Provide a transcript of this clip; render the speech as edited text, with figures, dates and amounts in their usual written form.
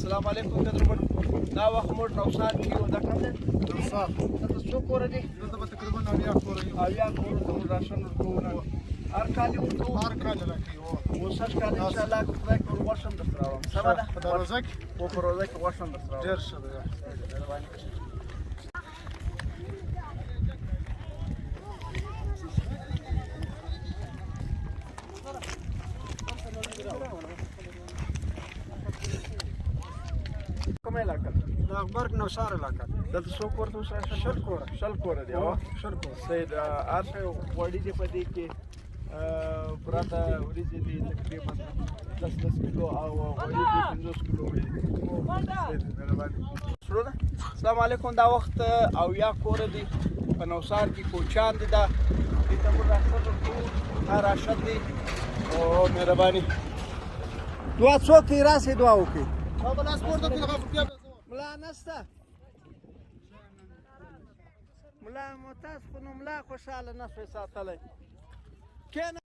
السلام علیکم قدرمن. دا وخت موږ نوسار کې یو. دا کوم دی؟ نوسار. دلته څو کوره دي؟ دلته به تقریبا 80 کوره یو. 80 کورو ته موږ راشن ورکوو. هر کال یې ورکوو. هر کال یې راکوي. اوس هر کال انشاءالله که خدای کول غوښه هم درته راوړم. سمه ده؟ په دا روزه کې؟ په روزه کې غوښه هم درته راوړم. ډېر ښه دی. کومه علاقه ده؟ د اغبرګ نوسار علاقه ده. دلته څو کور ته اوس راشن؟ 60 کوره. 60 کوره دي. شل کوره. صحیح ده. هر شی غوړي دي په دې کې. پراته وریځې دي تقریبا 10 کیلو او غوړي دي 50 کیلو وي. سرونه السلام علیکم. دا وخت 80 کوره دي په نوسار کې. کوچیان دي. دا دې ته موږ راشن ورکوو. دا راشد دي. او مهرباني دعا څوک یې راسئ دعا وکړئ. ملا نشته. ملا مو تاسو خو نو ملا خوشحاله نه شوئ ساتلی. کښېنه.